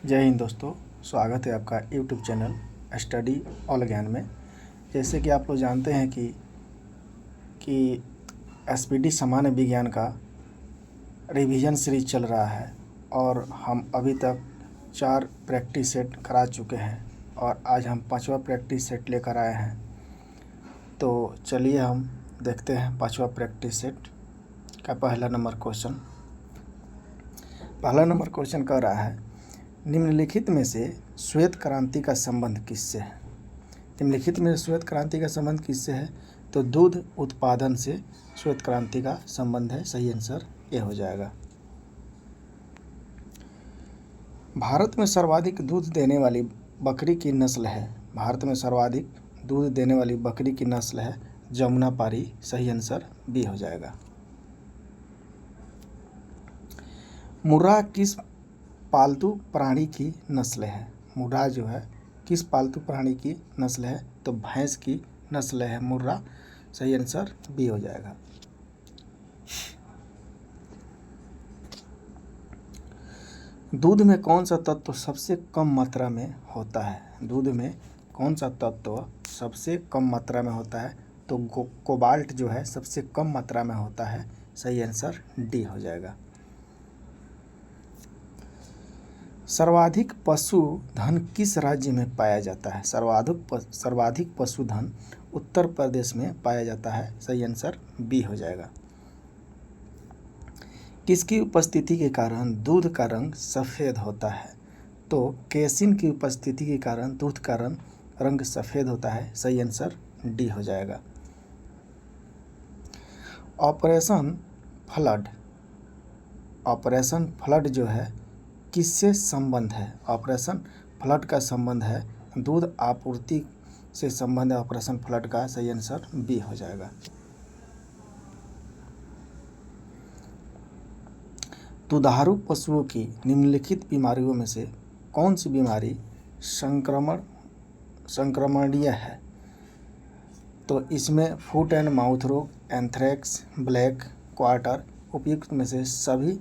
जय हिंद दोस्तों, स्वागत है आपका यूट्यूब चैनल स्टडी ऑल ज्ञान में। जैसे कि आप लोग जानते हैं कि एसपीटी सामान्य विज्ञान का रिवीजन सीरीज चल रहा है और हम अभी तक 4 प्रैक्टिस सेट करा चुके हैं और आज हम 5वां प्रैक्टिस सेट लेकर आए हैं। तो चलिए हम देखते हैं 5वां प्रैक्टिस सेट का पहला नंबर क्वेश्चन कह रहा है, निम्नलिखित में से श्वेत क्रांति का संबंध किससे है? निम्नलिखित में श्वेत क्रांति का संबंध किससे है? तो दूध उत्पादन से श्वेत क्रांति का संबंध है। सही आंसर ये हो जाएगा। भारत में सर्वाधिक दूध देने वाली बकरी की नस्ल है। भारत में सर्वाधिक दूध देने वाली बकरी की नस्ल है जमुनापारी। सही आंसर बी हो जाएगा। मुर्रा किस पालतू प्राणी की नस्ल है? मुर्रा जो है किस पालतू प्राणी की नस्ल है? तो भैंस की नस्ल है मुर्रा। सही आंसर बी हो जाएगा। दूध में कौन सा तत्व सबसे कम मात्रा में होता है? दूध में कौन सा तत्व सबसे कम मात्रा में होता है? तो कोबाल्ट जो है सबसे कम मात्रा में होता है। सही आंसर डी हो जाएगा। सर्वाधिक पशुधन किस राज्य में पाया जाता है? सर्वाधिक पशुधन उत्तर प्रदेश में पाया जाता है। सही आंसर बी हो जाएगा। किसकी उपस्थिति के कारण दूध का रंग सफ़ेद होता है? तो केसिन की उपस्थिति के कारण दूध का रंग सफ़ेद होता है। सही आंसर डी हो जाएगा। ऑपरेशन फ्लड जो है किससे संबंध है? ऑपरेशन फ्लड का संबंध है दूध आपूर्ति से संबंध है ऑपरेशन फ्लड का। सही आंसर बी हो जाएगा। दुधारू पशुओं की निम्नलिखित बीमारियों में से कौन सी बीमारी संक्रमणीय है? तो इसमें फुट एंड माउथ रोग, एंथ्रेक्स, ब्लैक क्वार्टर उपयुक्त में से सभी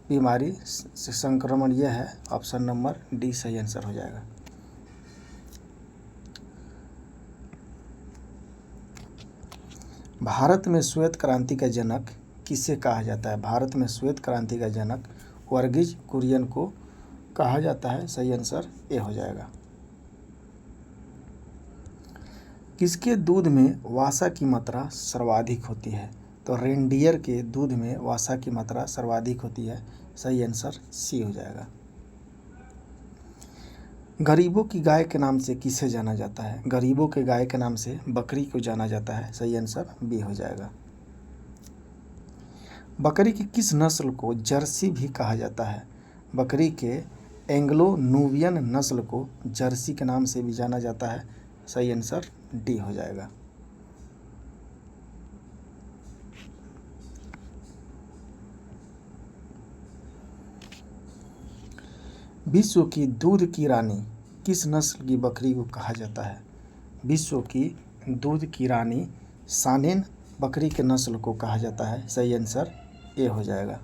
बीमारी से संक्रमणीय है। ऑप्शन नंबर डी सही आंसर हो जाएगा। भारत में श्वेत क्रांति का जनक किसे कहा जाता है? भारत में श्वेत क्रांति का जनक वर्गीज कुरियन को कहा जाता है। सही आंसर ए हो जाएगा। किसके दूध में वसा की मात्रा सर्वाधिक होती है? तो रेनडियर के दूध में वसा की मात्रा सर्वाधिक होती है। सही आंसर सी हो जाएगा। गरीबों की गाय के नाम से किसे जाना जाता है? गरीबों के गाय के नाम से बकरी को जाना जाता है। सही आंसर बी हो जाएगा। बकरी की किस नस्ल को जर्सी भी कहा जाता है? बकरी के एंग्लो नूबियन नस्ल को जर्सी के नाम से भी जाना जाता है। सही आंसर डी हो जाएगा। विश्व की दूध की रानी किस नस्ल की बकरी को कहा जाता है? विश्व की दूध की रानी सानेन बकरी के नस्ल को कहा जाता है। सही आंसर ए हो जाएगा।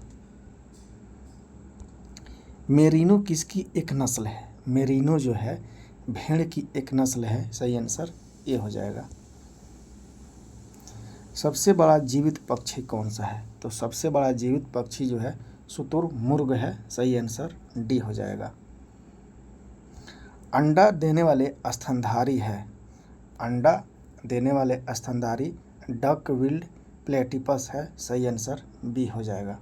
मेरिनो किसकी एक नस्ल है? मेरिनो जो है भेड़ की एक नस्ल है। सही आंसर ए हो जाएगा। सबसे बड़ा जीवित पक्षी कौन सा है? तो सबसे बड़ा जीवित पक्षी जो है शुतुरमुर्ग है। सही आंसर डी हो जाएगा। अंडा देने वाले स्तनधारी है। अंडा देने वाले स्तनधारी डक बिल्ड प्लेटिपस है। सही आंसर बी हो जाएगा।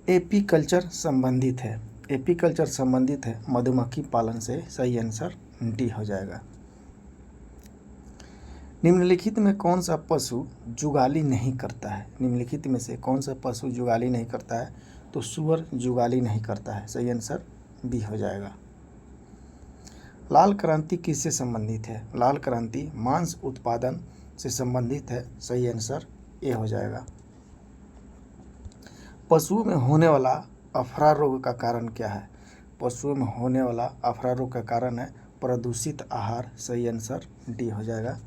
एपीकल्चर संबंधित है। एपीकल्चर संबंधित है मधुमक्खी पालन से। सही आंसर डी हो जाएगा। निम्नलिखित में कौन सा पशु जुगाली नहीं करता है? निम्नलिखित में से कौन सा पशु जुगाली नहीं करता है? तो सूअर जुगाली नहीं करता है। सही आंसर बी हो जाएगा। लाल क्रांति किससे संबंधित है? लाल क्रांति मांस उत्पादन से संबंधित है। सही आंसर ए हो जाएगा। पशुओं में होने वाला अफरा रोग का कारण क्या है? पशुओं में होने वाला अफरा रोग का कारण है प्रदूषित आहार। सही आंसर डी हो जाएगा।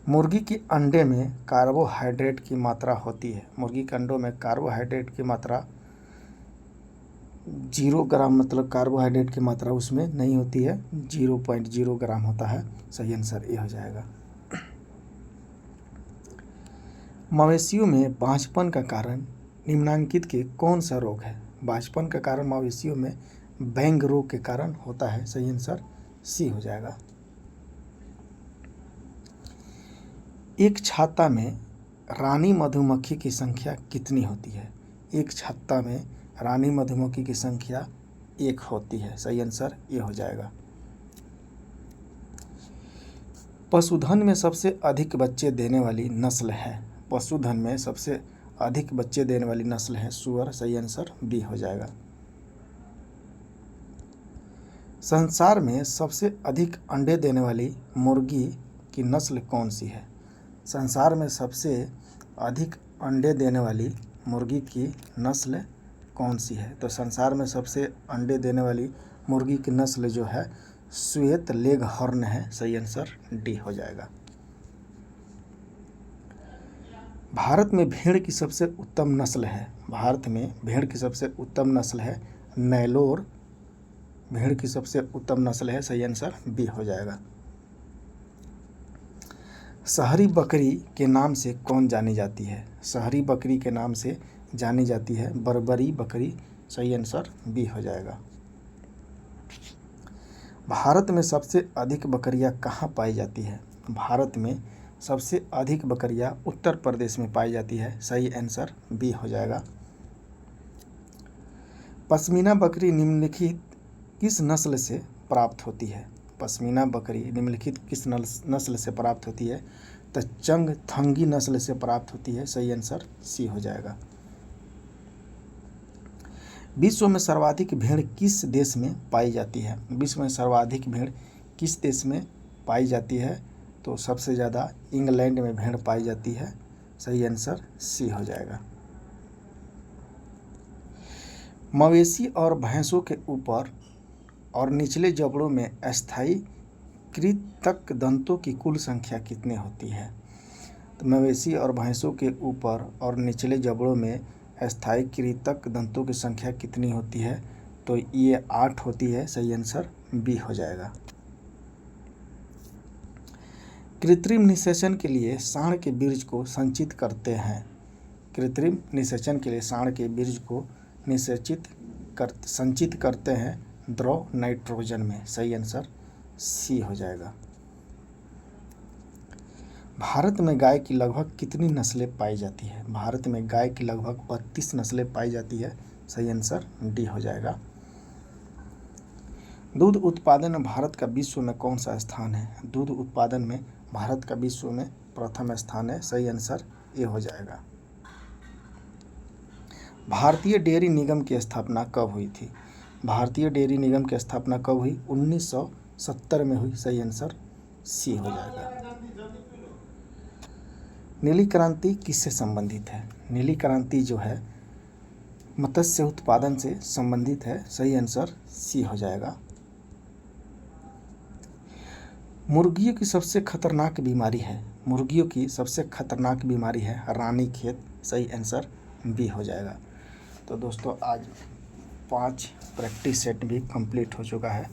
मुर्गी के अंडे में कार्बोहाइड्रेट की मात्रा होती है। मुर्गी के अंडों में कार्बोहाइड्रेट की मात्रा 0 ग्राम मतलब कार्बोहाइड्रेट की मात्रा उसमें नहीं होती है, 0.0 ग्राम होता है। सही आंसर ये हो जाएगा। मवेशियों में बांझपन का कारण निम्नलिखित के कौन सा रोग है? बांझपन का कारण मवेशियों में बैंग रोग के कारण होता है। सही आंसर सी हो जाएगा। एक छत्ता में रानी मधुमक्खी की संख्या कितनी होती है? एक छत्ता में रानी मधुमक्खी की संख्या 1 होती है। सही आंसर ये हो जाएगा। पशुधन में सबसे अधिक बच्चे देने वाली नस्ल है? पशुधन में सबसे अधिक बच्चे देने वाली नस्ल है सूअर। सही आंसर बी हो जाएगा। संसार में सबसे अधिक अंडे देने वाली मुर्गी की नस्ल कौन सी है? संसार में सबसे अधिक अंडे देने वाली मुर्गी की नस्ल कौन सी है? तो संसार में सबसे अंडे देने वाली मुर्गी की नस्ल जो है श्वेत लेग हॉर्न है। सही आंसर डी हो जाएगा। भारत में भेड़ की सबसे उत्तम नस्ल है? भारत में भेड़ की सबसे उत्तम नस्ल है नेलोर। भेड़ की सबसे उत्तम नस्ल है। सही आंसर बी हो जाएगा। शहरी बकरी के नाम से कौन जानी जाती है? शहरी बकरी के नाम से जानी जाती है बर्बरी बकरी। सही आंसर बी हो जाएगा। भारत में सबसे अधिक बकरियां कहाँ पाई जाती है? भारत में सबसे अधिक बकरियां उत्तर प्रदेश में पाई जाती है। सही आंसर बी हो जाएगा। पश्मीना बकरी निम्नलिखित किस नस्ल से प्राप्त होती है? पश्मीना बकरी निम्नलिखित किस नस्ल से प्राप्त होती है? तो चंगथंगी नस्ल से प्राप्त होती है। सही आंसर सी हो जाएगा। विश्व में सर्वाधिक भेड़ किस देश में पाई जाती है? विश्व में सर्वाधिक भेड़ किस देश में पाई जाती है? तो सबसे ज़्यादा इंग्लैंड में भेड़ पाई जाती है। सही आंसर सी हो जाएगा। मवेशी और भैंसों के ऊपर और निचले जबड़ों में अस्थायी कृंतक दंतों की कुल संख्या कितनी होती है? तो मवेशी और भैंसों के ऊपर और निचले जबड़ों में अस्थायी कृंतक दंतों की संख्या कितनी होती है? तो ये 8 होती है। सही आंसर बी हो जाएगा। कृत्रिम निषेचन के लिए सांड के बीज को संचित करते हैं। कृत्रिम निषेचन के लिए सांड के बीज को संचित करते हैं द्रव नाइट्रोजन में। सही आंसर सी हो जाएगा। भारत में गाय की लगभग कितनी नस्लें पाई जाती है? भारत में गाय की लगभग 32 नस्लें पाई जाती है। सही आंसर डी हो जाएगा। दूध उत्पादन में भारत का विश्व में कौन सा स्थान है? दूध उत्पादन में भारत का विश्व में प्रथम स्थान है। सही आंसर ए हो जाएगा। भारतीय डेयरी निगम की स्थापना कब हुई थी? भारतीय डेयरी निगम की स्थापना कब हुई? 1970 में हुई। सही आंसर सी हो जाएगा। नीली क्रांति किससे संबंधित है? नीली क्रांति जो है मत्स्य उत्पादन से संबंधित है। सही आंसर सी हो जाएगा। मुर्गियों की सबसे खतरनाक बीमारी है? मुर्गियों की सबसे खतरनाक बीमारी है रानीखेत। सही आंसर बी हो जाएगा। तो दोस्तों आज 5 प्रैक्टिस सेट भी कंप्लीट हो चुका है।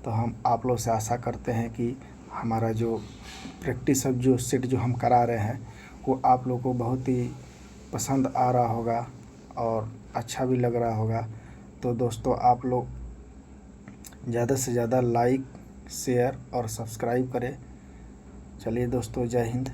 तो हम आप लोग से आशा करते हैं कि हमारा जो प्रैक्टिस जो सेट जो हम करा रहे हैं वो आप लोग को बहुत ही पसंद आ रहा होगा और अच्छा भी लग रहा होगा। तो दोस्तों आप लोग ज़्यादा से ज़्यादा लाइक शेयर और सब्सक्राइब करें। चलिए दोस्तों, जय हिंद।